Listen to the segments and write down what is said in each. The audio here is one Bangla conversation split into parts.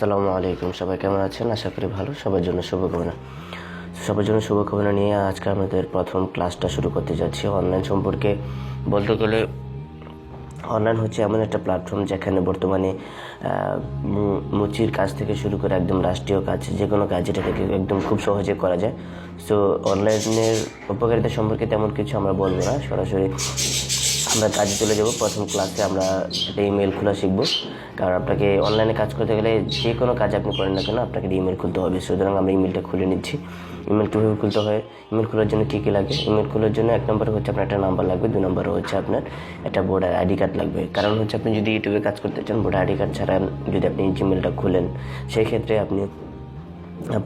আসসালামু আলাইকুম, সবাই কেমন আছেন? আশা করি ভালো। সবার জন্য শুভকামনা নিয়ে আজকে আমাদের প্রথম ক্লাসটা শুরু করতে যাচ্ছি। অনলাইন সম্পর্কে বলতে গেলে অনলাইন হচ্ছে এমন একটা প্ল্যাটফর্ম যেখানে বর্তমানে মুচির কাজ থেকে শুরু করে একদম রাষ্ট্রীয় কাজ, যে কোনো কাজ যেটা থেকে একদম খুব সহজে করা যায়। সো অনলাইনের উপকারিতা সম্পর্কে তেমন কিছু আমরা বলবো না, সরাসরি আমরা কাজে চলে যাব। প্রথম ক্লাসে আমরা একটা ইমেল খোলা শিখব, কারণ আপনাকে অনলাইনে কাজ করতে গেলে যে কোনো কাজ আপনি করেন না কেন আপনাকে ইমেল খুলতে হবে। সুতরাং আমরা ইমেলটা খুলে নিচ্ছি। ইমেল কীভাবে খুলতে হয়, ইমেল খোলার জন্য কী কী লাগে? ইমেল খোলার জন্য 1 নম্বরে হচ্ছে আপনার একটা নাম্বার লাগবে, 2 নম্বরে হচ্ছে আপনার একটা ভোটার আইডি কার্ড লাগবে। কারণ হচ্ছে আপনি যদি ইউটিউবে কাজ করতে চান, ভোটার আইডি কার্ড ছাড়া যদি আপনি জিমেলটা খুলেন, সেই ক্ষেত্রে আপনি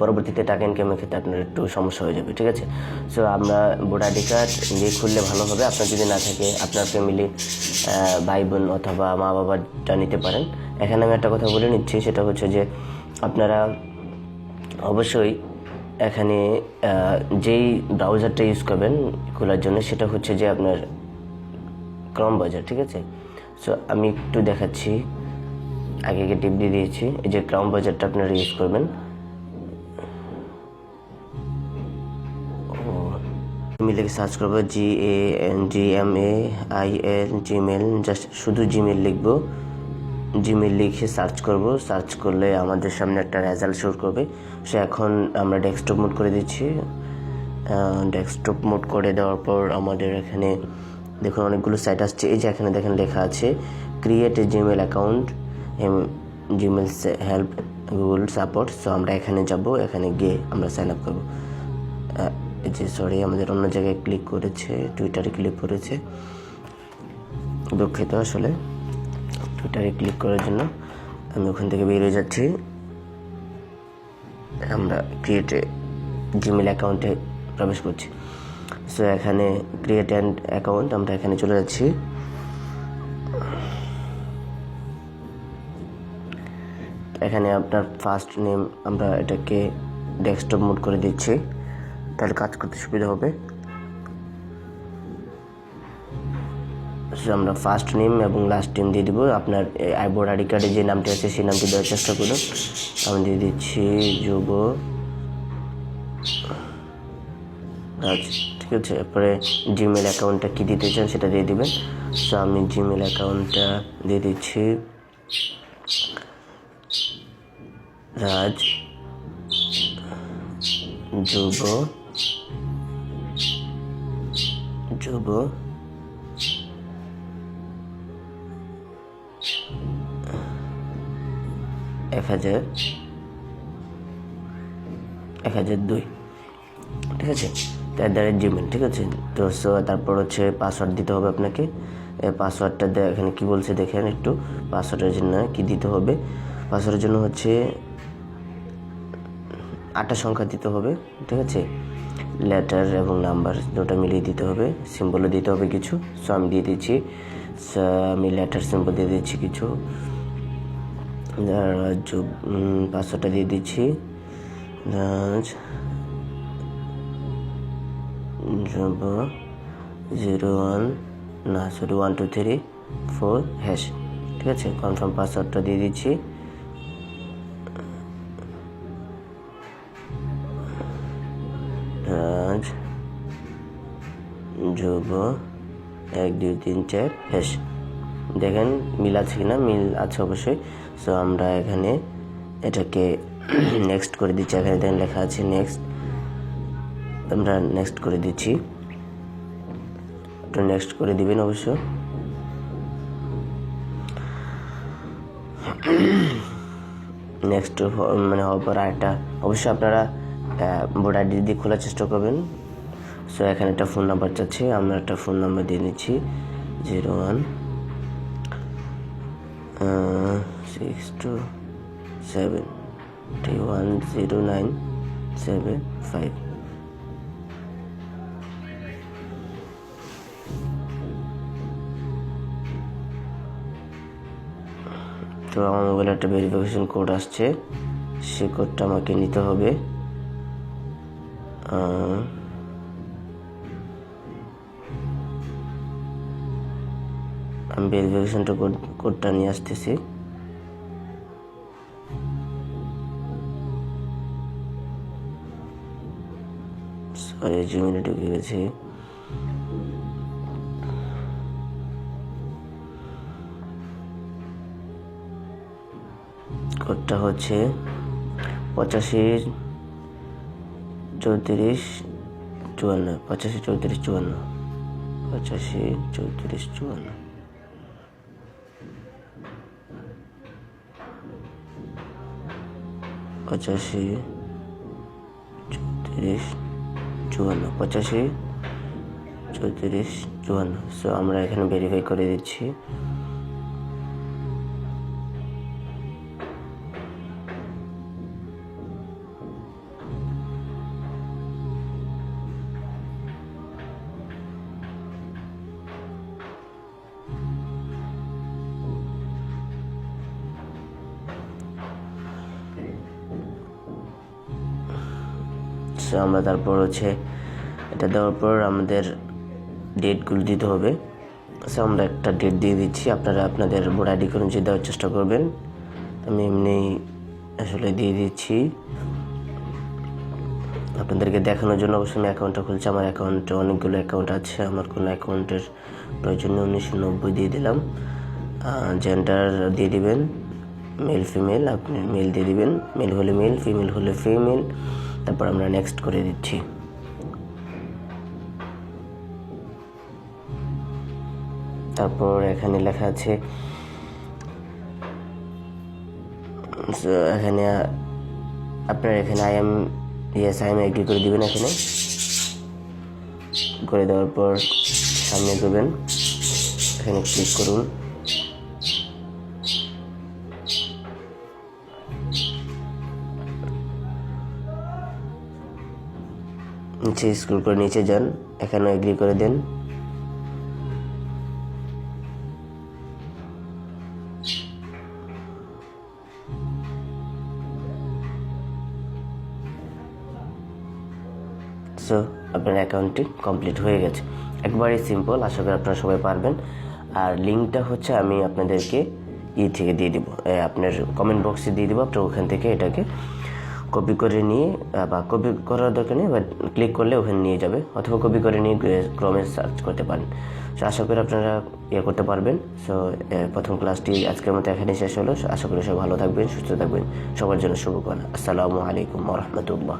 পরবর্তীতে টাকা ইনকামের ক্ষেত্রে আপনার একটু সমস্যা হয়ে যাবে। ঠিক আছে, সো আমরা ভোটার আইডি কার্ড দিয়ে খুললে ভালো হবে। আপনার যদি না থাকে, আপনার ফ্যামিলির ভাই বোন অথবা মা বাবাটা নিতে পারেন। এখানে আমি একটা কথা বলে নিচ্ছি, সেটা হচ্ছে যে আপনারা অবশ্যই এখানে যেই ব্রাউজারটা ইউজ করবেন খোলার জন্য, সেটা হচ্ছে যে আপনার ক্রোম ব্রাউজার। ঠিক আছে, সো আমি একটু দেখাচ্ছি, আগে টিপ দিয়ে দিয়েছি। এই যে ক্রোম ব্রাউজারটা আপনারা ইউজ করবেন। জিমেলে সার্চ করবো GANGMAIL জিমেল, জাস্ট শুধু জিমেল লিখবো। জিমেল লিখে সার্চ করব। সার্চ করলে আমাদের সামনে একটা রেজাল্ট শো করবে। সো এখন আমরা ডেস্কটপ মোড করে দিচ্ছি। ডেস্কটপ মোড করে দেওয়ার পর আমাদের এখানে দেখুন অনেকগুলো সাইট আসছে। এই যে এখানে দেখেন লেখা আছে create a Gmail account, Gmail help, Google support. So আমরা এখানে যাব, এখানে গিয়ে আমরা সাইন আপ করবো। আমাদের অন্য জায়গায় ক্লিক করেছে, টুইটারে ক্লিক করেছে, দুঃখিত। আসলে টুইটারে ক্লিক করার জন্য আমি ওখান থেকে বেরিয়ে যাচ্ছি। আমরা ক্রিয়েটে জিমেল অ্যাকাউন্টে প্রবেশ করছি। সো এখানে ক্রিয়েট অ্যান্ড অ্যাকাউন্ট, আমরা এখানে চলে যাচ্ছি। এখানে আপনার ফার্স্ট নেম, আমরা এটাকে ডেস্কটপ মোড করে দিচ্ছি, তাহলে কাজ করতে সুবিধা হবে। আমরা ফার্স্ট নেম এবং লাস্ট নেম দিয়ে দিব। আপনার ভোটার আইডি কার্ডে যে নামটি আছে সেই নামটি দেওয়ার চেষ্টা করুন। আমি দিয়ে দিচ্ছি যুব রাজ। ঠিক আছে, এরপরে জিমেল অ্যাকাউন্টটা কী দিতে চান সেটা দিয়ে দিবেন। সো আমি জিমেল অ্যাকাউন্টটা দিয়ে দিচ্ছি রাজ যুব 1002। ঠিক আছে, জিমেল। ঠিক আছে, তো তারপর হচ্ছে পাসওয়ার্ড দিতে হবে আপনাকে। পাসওয়ার্ডটা এখানে কি বলছে দেখেন একটু। পাসওয়ার্ডের জন্য কি দিতে হবে? পাসওয়ার্ডের জন্য হচ্ছে 8টা সংখ্যা দিতে হবে। ঠিক আছে, লেটার এবং নাম্বার দুটো মিলিয়ে দিতে হবে। সিম্বলও দিতে হবে কিছু। সো আমি দিয়ে দিচ্ছি, আমি লেটার সিম্বল দিয়ে দিচ্ছি কিছু। পাসওয়ার্ডটা দিয়ে দিচ্ছি 123 #। ঠিক আছে, কনফার্ম পাসওয়ার্ডটা দিয়ে দিচ্ছি। রাজ যুব 1 2 3 4 #। দেখেন মিল আছে কিনা, মিল আছে অবশ্যই। সো আমরা এখানে এটাকে নেক্সট করে দিচ্ছি। এখানে দেখেন লেখা আছে নেক্সট, আমরা নেক্সট করে দিচ্ছি। আপনি নেক্সট করে দিবেন অবশ্য। নেক্সট মানে হওয়ার পর আরেকটা অবশ্যই আপনারা ভোটার আইডি দিয়ে খোলার চেষ্টা করবেন। সো এখানে একটা ফোন নাম্বার চাচ্ছে, আমরা একটা ফোন নাম্বার দিয়ে নিচ্ছি 0162710975। তো আমার মোবাইলে একটা ভেরিফিকেশন কোড আসছে, সে কোডটা আমাকে নিতে হবে। আমি ভেরিফিকেশনটা কোডটা নিয়ে আসতেছি। সরি জিমেলে ঢুকে গেছি। কোডটা হচ্ছে 85 34 54, 85 34 54, 85 34 54, 85 34 54। সো আমরা এখানে ভেরিফাই করে দিচ্ছি। সো আমরা তারপর হচ্ছে এটা দেওয়ার পর আমাদের ডেটগুলো দিতে হবে। সো আমরা একটা ডেট দিয়ে দিচ্ছি, আপনারা আপনাদের বোর্ড আইডি অনুযায়ী দেওয়ার চেষ্টা করবেন। আমি এমনি আসলে দিয়ে দিচ্ছি আপনাদেরকে দেখানোর জন্য। অবশ্যই আমি অ্যাকাউন্টটা খুলছি, আমার অ্যাকাউন্টে অনেকগুলো অ্যাকাউন্ট আছে, আমার কোনো অ্যাকাউন্টের প্রয়োজনে 1990 দিয়ে দিলাম। জেন্ডার দিয়ে দিবেন মেল ফিমেল, আপনি মেল দিয়ে দিবেন, মেল হলে মেল, ফিমেল হলে ফিমেল। তারপর আমরা নেক্সট করে দিচ্ছি। তারপর এখানে লেখা আছে, এখানে আপনার এখানে আই এম এগ্রি করে দিবেন। এখানে করে দেওয়ার পর সামনে দেবেন, এখানে ক্লিক করুন। নিচে স্ক্রল করে নিচে যান, এখানে এগ্রি করে দেন। সো আপনার অ্যাকাউন্টটি কমপ্লিট হয়ে গেছে। একবারই সিম্পল, আশা করি আপনারা সবাই পারবেন। আর লিঙ্কটা হচ্ছে আমি আপনাদেরকে থেকে দিয়ে দিব, আপনার কমেন্ট বক্সে দিয়ে দেবো। আপনার ওখান থেকে এটাকে কপি করে নিয়ে, বা কপি করার দরকার নেই, বাট ক্লিক করলে ওখানে নিয়ে যাবে, অথবা কপি করে নিয়ে ক্রমে সার্চ করতে পারেন। সো আশা করি আপনারা করতে পারবেন। সো প্রথম ক্লাসটি আজকের মতো এখানে শেষ হলো। আশা করি সবাই ভালো থাকবেন, সুস্থ থাকবেন। সবার জন্য শুভকামনা। আসসালামু আলাইকুম ওয়া রাহমাতুল্লাহ।